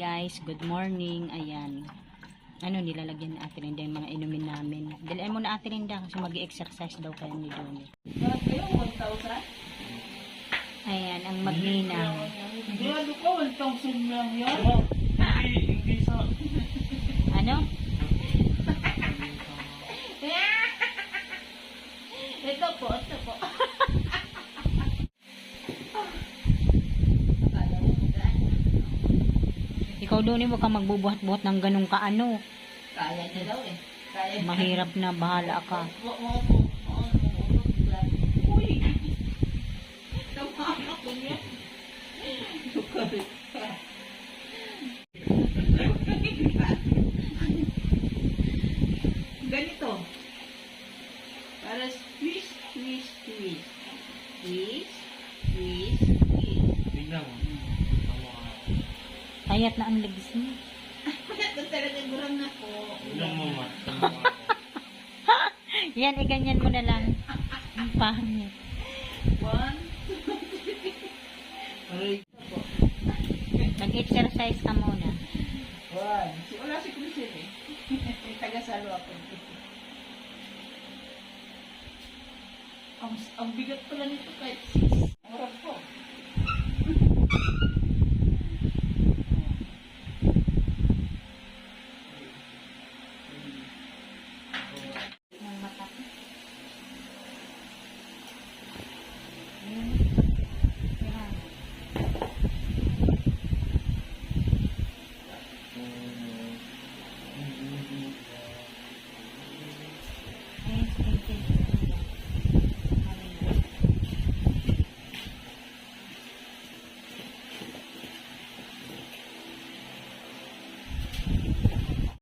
Guys, good morning. Ayan. Ano nilalagyan na Ate Linda yung mga inumin namin. Dalian mo na Ate Linda kasi mag-exercise daw kayo ni Doni. Ayan, ang magninaw. Grado ko, 1,000 lang yan. Hindi sa... Ano? Ito po. Ikaw Doni, huwag kang magbubuhat-buhat ng ganun kaano. Kaya niya daw eh. Kaya. Mahirap na, bahala ka. Uy! Tama ako niya. Ganito. Para twist. Twist. Tingnan mo. Kayat na ang legs mo. Ito talaga gurang na po. Tingnan mo ma. Yan, iganyan mo na lang. Ang pangit. 1, 2, 3. Mag-exercise ka muna. Wala si Christian eh. Taga-salo ako. Ang bigat pala nito kahit 6. Oras po.